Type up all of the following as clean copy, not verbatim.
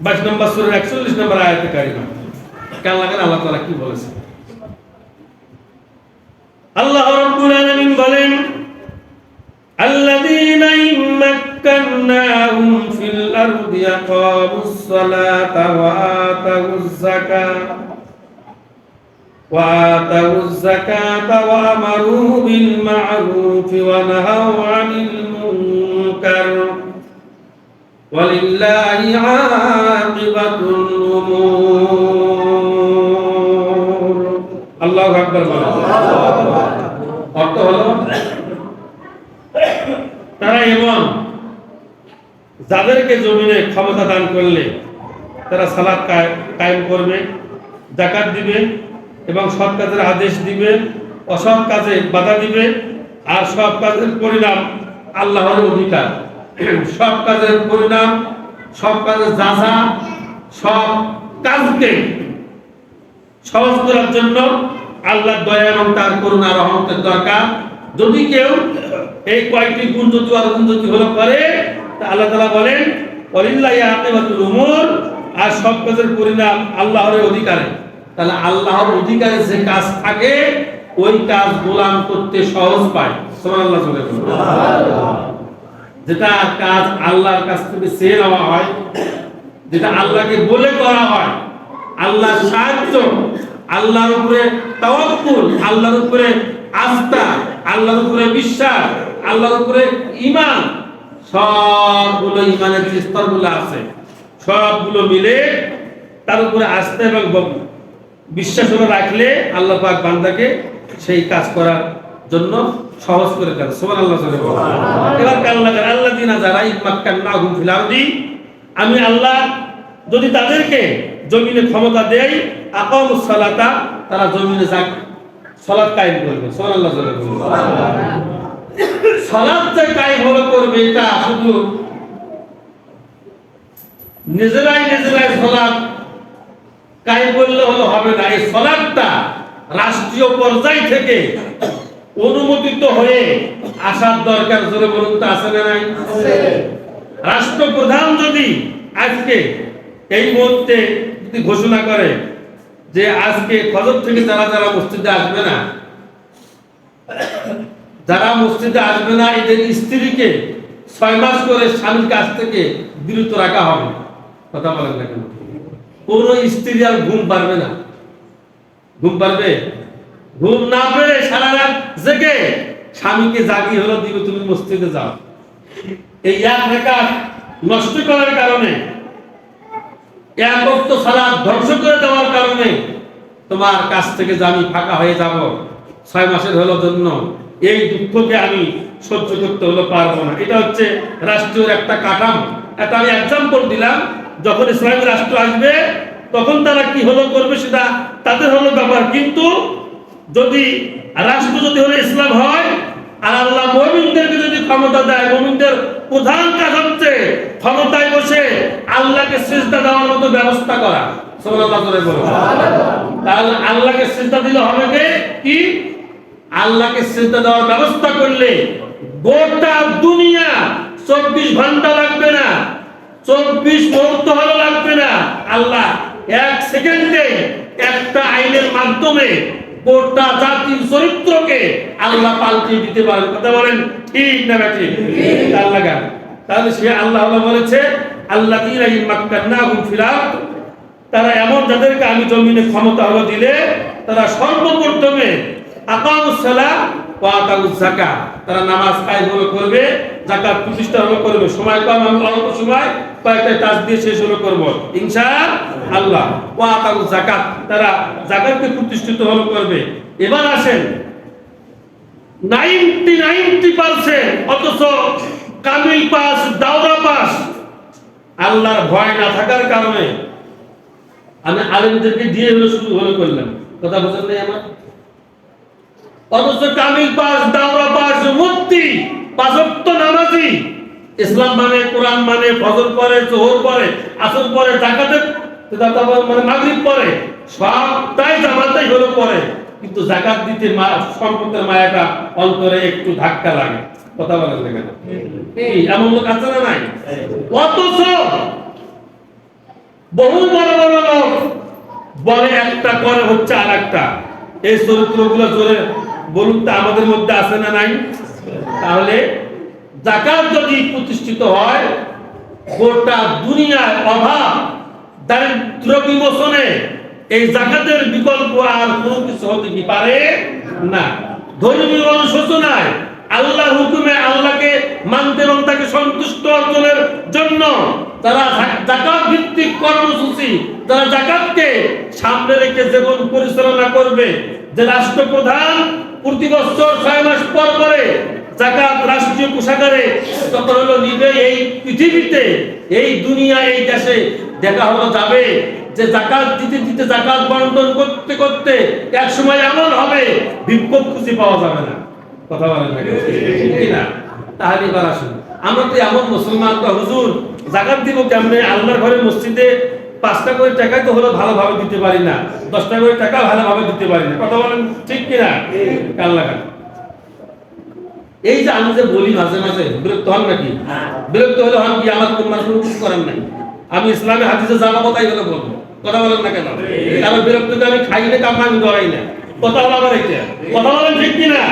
22 নম্বর সূরার 41 নম্বর আয়াতে কারিমা খেয়াল রাখেন আল্লাহ তাআলা কি বলেছেন। আল্লাহ রাব্বুল আলামিন বলেন, আল্লাযীনা ইম্মাক্কান্নাহুম ফিল আরদি আকামুস সালাতা ওয়া আতাউজ যাকাতা ওয়া আমারু বিল মা'রুফি ওয়া নাহাউ আনিল মুনকার ওয়ালিল্লাহি আকিবাতুল উমুর। আল্লাহু আকবার। অর্থ হলো তারা এমন যাদেরকে জমিনে ক্ষমতা দান করলে তারা সালাত কায়েম করবে, যাকাত দিবে এবং সৎ কাজের আদেশ দিবে, অসৎ কাজে বাধা দিবে, আর সব কাজের পরিণাম আল্লাহর অধিকার। সব কাজের পরিণাম, সব কাজের যাজা, সব কাজকে সহজ করার জন্য আল্লাহর দয়া এবং তার করুণা রহমতের দরকার। যদি কেউ এই কয়টি গুণ যদি অর্জন যদি হলো করে, তা আল্লাহ তাআলা বলেন ওয়ালিল্লাহি আকিবাতুল উমুর, আর সব কাজের পরিণাম আল্লাহর অধিকারে। তাহলে আল্লাহর অধিকারে যে কাজ থাকে ওই কাজ গোলাম করতে সহজ পায়। সুবহানাল্লাহ। সুবহানাল্লাহ। যেটা কাজ আল্লাহর কাছ থেকে চেয়ে নেওয়া হয়, যেটা আল্লাহকে বলে করা হয়, আল্লাহর সাহায্য, আল্লাহর উপরে তাওয়াক্কুল, আল্লাহর উপরে আস্থা, আল্লাহর উপরে বিশ্বাস, আল্লাহর উপরে ঈমান, সবগুলো ঈমানের যে স্তরগুলো আছে সবগুলো মিলে তার উপরে আস্থা এবং বিশ্বাস রাখলে আল্লাহ পাক বান্দাকে সেই কাজ করার জন্য সহজ করে দেন। সুবহানাল্লাহ। এবার আল্লাযীনা যারা ইম্মাক্কান্নাহুম ফিল আরদি, আমি আল্লাহ যদি তাদেরকে জমিনে ক্ষমতা দেই, আকামুস সালাতা, তারা জমিনে সালাত কায়েম করবে। সুবহানাল্লাহ। সালাত যে কায়েম হলো করবে, এটা শুধু নিজেরাই সালাত কায়েম করলে হবে না। এই সালাতটা রাষ্ট্রীয় পর্যায় থেকে অনুমোদিত হয়ে আসার দরকার। জোরে বলুন তো, আছে না নাই? রাষ্ট্রপ্রধান যদি আজকে এই মুহূর্তে যদি ঘোষণা করে যে আজকে ফজর থেকে যারা মসজিদে আসবে না, যারা মসজিদে আসবে না, এদের স্ত্রীকে 6 মাস করে স্বামীর কাছ থেকে বিরত রাখা হবে। কথা বলেন না কেন? কোন স্ত্রী আর ঘুম পারবে না। ঘুম পারবে? ঘুম না পেরে সারা রাত জেগে স্বামীকে জাগিয়ে হলো দিবে তুমি মসজিদে যাও। এই এক রাকাত নষ্ট করার কারণে, এক ওয়াক্ত সালাত ধ্বংস করে দেওয়ার কারণে তোমার কাছ থেকে যে আমি ফাঁকা হয়ে যাব 6 মাসের হলো জন্য, এই দুঃখকে আমি সহ্য করতে হলো পারবো না। এটা হচ্ছে রাষ্ট্রীয় একটা কাঠামো। এটা আমি এক্সাম্পল দিলাম। যখন ইসলামী রাষ্ট্র আসবে তখন তারা কি হলো করবে সেটা তাদের হলো ব্যাপার। কিন্তু যদি রাষ্ট্র যদি হলো ইসলাম হয় আর আল্লাহ মুমিনদেরকে যদি ক্ষমতা দেয়, মুমিনদের প্রধান কাজ হচ্ছে ক্ষমতায় বসে আল্লাহকে সিজদা দেওয়ার মতো ব্যবস্থা করা। সুবহানাল্লাহ। তাহলে আল্লাহকে সিজদা দিলে হবে কি? আল্লাহকে সিজদা দেওয়ার ব্যবস্থা করলে গোটা দুনিয়া 24 ঘন্টা লাগবে না, 24 মুহূর্ত হলো লাগবে না। আল্লাহ 1 সেকেন্ডে একটা আইনের মাধ্যমে গোটা জাতির চরিত্রকে আল্লাহ পাল্টে দিতে পারেন। কথা বলেন ঠিক না ঠিক? আল্লাহ গান। তাহলে সে আল্লাহ বলেছে আল্লাযীনা ইম্মাক্কান্নাহুম ফিল আরদ, তারা এমন যাদেরকে আমি জমিনে ক্ষমতা হলো দিলে তারা সর্বপ্রথমে আকামুস সালাত ওয়া আতাউজ যাকাত, তারা নামাজ কায়েম করবে, যাকাত প্রতিষ্ঠা করবে। সময় কম, আমি অল্প সময় কয়েকটা কাজ দিয়ে শেষ করব ইনশাআল্লাহ। ওয়া আতাউজ যাকাত, তারা যাকাতকে প্রতিষ্ঠিত করবে। এবার আসেন 90% অথচ কামিল পাস, দাওরা পাস, আল্লাহর ভয় না থাকার কারণে আমি আলেমদেরকে দিয়ে শুরু করলাম। কথা বুঝেন নাই আমার? অথচ কামিল পাস, দাওরা পাস, মুফতি, 5 ওয়াক্ত নামাজি, ইসলাম মানে, কোরআন মানে, ফজর পড়ে, যোহর পড়ে, আসর পড়ে, যাকাতের মানে মাগরিব পড়ে, সবটাই জামাতেই হলো পড়ে, কিন্তু যাকাত দিতে সম্পদের মায়াটা অন্তরে একটু ধাক্কা লাগে। কথা বলেন না কেন? এমন লোক আছে না নাই? অথচ বহু বড় বড় লোক বলে একটা করে হচ্ছে আর একটা। এই চরিত্রগুলো জোরে বলুন তো আমাদের মধ্যে আছে না নাই? তাহলে যাকাত যদি প্রতিষ্ঠিত হয়, গোটা দুনিয়ার অভাব দারিদ্র বিমোচনে এই যাকাতের বিকল্প আর কোনো কিছু হতে কি পারে না। ধর্মীয় অনুশোচনায় আল্লাহর হুকুমে আল্লাহকে মানতে এবং তাকে সন্তুষ্ট অর্জনের জন্য তারা যাকাত ভিত্তিক কর্মসূচি, যারা যাকাতকে সামনে রেখে জীবন পরিচালনা করবে, যে রাষ্ট্রপ্রধান প্রতি বছর 6 মাস পর পরে যাকাত রাষ্ট্রীয় কোষাগারে তখন হলো নিবে। এই পৃথিবীতে, এই দুনিয়া, এই দেশে দেখা হলো যাবে যে যাকাত দিতে দিতে, যাকাত বন্টন করতে করতে এক সময় এমন হবে বিক্ষোভ খুঁজে পাওয়া যাবে না। কথা বলেন না ঠিক কি না? তাহলে এবার আসুন, আমরা তো এমন মুসলমান, তো হুজুর যাকাত দিব কেমনে? আল্লাহর ঘরে মসজিদে 5টা করে টাকা তো হলো ভালোভাবে দিতে পারি না, 10টা করে টাকা ভালোভাবে দিতে পারি না। কথা বলেন ঠিক কি না? কাল লাগা এই যে আমি যে বলি মাঝে মাঝে বিরক্ত হন নাকি? বিরক্ত হলে হন কি? আমার কোন মানুষ কিছু করেন নাই, আমি ইসলামে হাদিসে যা পাবো তাই হলো বলবো। কথা বলেন না কেন? কারণ বিরক্তকে আমি খাই না, কাম আমি ধরাই না। কথা বলা আমার এটা, কথা বলেন ঠিক কি না?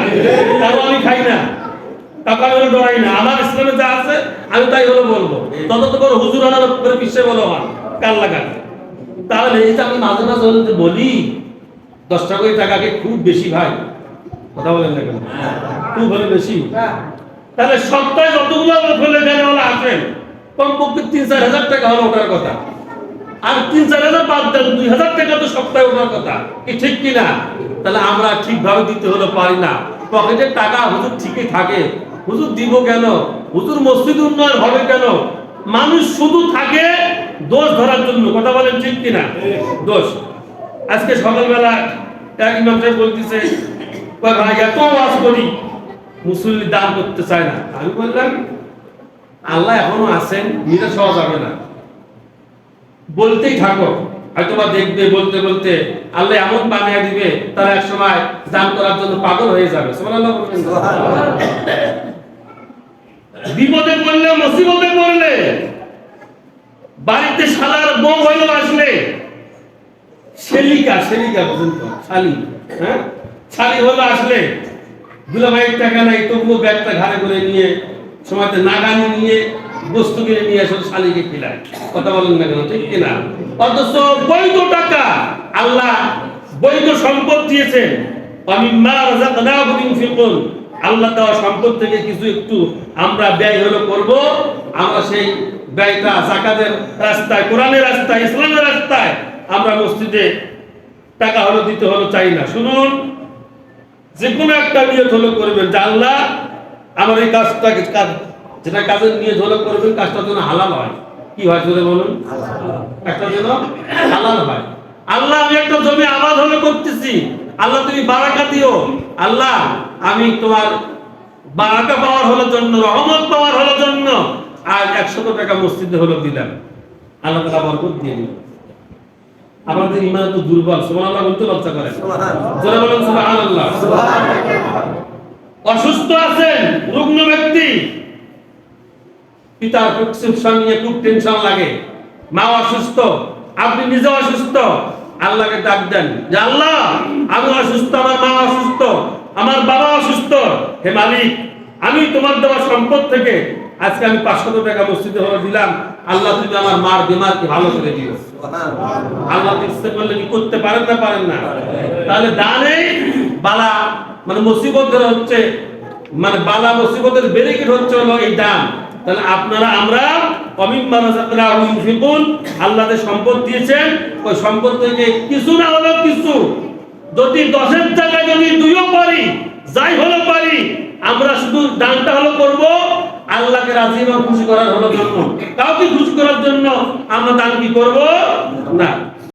তাও আমি খাই না, টাকা হলো ডরাই না। আমার ইসলামে যা আছে আমি তাই হলো বলবো। তত তো বড় হুজুর আনার উপরে পিছিয়ে বলো আমার কাল লাগা। তাহলে এই যে আমি মাঝে মাঝে বলি 10টা করে টাকাকে খুব বেশি ভাই, কথা বলেন না কেন? খুব হলে বেশি। তাহলে সপ্তাহে যতগুলো ফেলে দেন আসেন, কমপক্ষে 3-4 হাজার টাকা হলো ওঠার কথা। আর 3-4 হাজার বাদ দেন, 2,000 টাকা তো সপ্তাহে ওঠার কথা, কি ঠিক কিনা? তাহলে আমরা ঠিকভাবে দিতে হলো পারি না। পকেটের টাকা হুজুর ঠিকই থাকে, হুজুর দিব কেন? হুজুর মসজিদ উন্নয়ন হবে কেন? মানুষ শুধু থাকে দোষ ধরার জন্য। কথা বলেন ঠিক কিনা? দোষ। আজকে সকালবেলা এক ইমাম সাহেব বলতেছে, ভাই এত ওয়াজ করি মুসল্লি দান করতে চায় না। আমি বললাম আল্লাহ এখনো আছেন, নিরাশ হওয়া যাবে না, বলতেই থাকো, হয়তো বা দেখবে বলতে বলতে আল্লাহ এমন বানিয়ে দিবে তারা এক সময় দান করার জন্য পাগল হয়ে যাবে। সুবহানাল্লাহ বলবেন। বিপদে পড়লে, মুসিবতে পড়লে, বাড়িতে শালার বউ হইলো আসলে, শেলিকা বুঝুন তো, শালি, হ্যাঁ শালি হলো আসলে, দুলাভাইয়ের টাকা নাই তবুও ব্যাগটা ঘাড়ে করে নিয়ে, সময়তে নাগানি নিয়ে, বস্তু কিনে নিয়ে আসলে শালিকে খিলায়। কথা বলেন না কেন? ঠিক কিনা? অথচ বৈধ টাকা, আল্লাহ বৈধ সম্পদ দিয়েছেন। আমিম্মা রাযাকনাহুম ইউনফিকুন, আল্লাহ দেওয়া সম্পদ থেকে কিছু একটু আমরা ব্যয় হলো করব। আমরা সেই ব্যয়টা যাকাতের রাস্তায়, কোরআনের রাস্তায়, ইসলামের রাস্তায় আমরা মসজিদে টাকা হলো দিতে হলো চাই না। শুনুন, যে কোনো একটা নিয়ত হলো করবেন যে আল্লাহ আমার এই কাজটাকে, যেটা কাজের নিয়ত হলো করবেন, কাজটা যেন হালাল হয়। কি হয় জোরে বলুন? একটা যেন হালাল হয়। আল্লাহ আমি একটা জমি আবাদ হলো করতেছি, আল্লাহ তুমি বারাকা দিও। আল্লাহ আমি তোমার বারাকা পাওয়ার হলো জন্য, রহমত পাওয়ার হলো জন্য আজ 100 টাকা মসজিদে হলো দিলাম, আল্লাহ তাআলা বরকত দিয়ে দিল। আমাদের ঈমান তো দুর্বল। সুবহানাল্লাহ বলতে লজ্জা করে। জোরে বলুন সুবহানাল্লাহ। অসুস্থ আছেন, রুগ্ন ব্যক্তি, পিতার প্রেসক্রিপশন নিয়ে খুব টেনশন লাগে, মা অসুস্থ, আপনি নিজে অসুস্থ, আল্লাহকে ডাক দেন যে আল্লাহ আমি অসুস্থ, আমার মা অসুস্থ, আমার বাবা অসুস্থ, হে মালিক আমি তোমার দেওয়া সম্পদ থেকে আজকে আমি 500 টাকা মসজিদে হলো দিলাম, আল্লাহ তুমি আমার মার বিমারকে ভালো করে দিও। আল্লাহ ইচ্ছে করলে কি করতে পারেন না? পারেন না? তাহলে দানে বালা মানে মুসিবতের হচ্ছে, মানে বালা মুসিবতের ব্যারিকেড হচ্ছে হলো এই দান। তাহলে আপনারা আমরা আমিম্মা রাযাকনাহুম ইউনফিকুন, আল্লাহ যে সম্পদ দিয়েছেন ওই সম্পদ থেকে কিছু না হলো কিছু, যদি 10-এর জায়গায় যদি 2ও পারি, যাই হলো পারি, আমরা শুধু দানটা হলো করব আল্লাহকে রাজি এবং খুশি করার হলো জন্য। কাউকে খুশি করার জন্য আমরা দান কি করব না।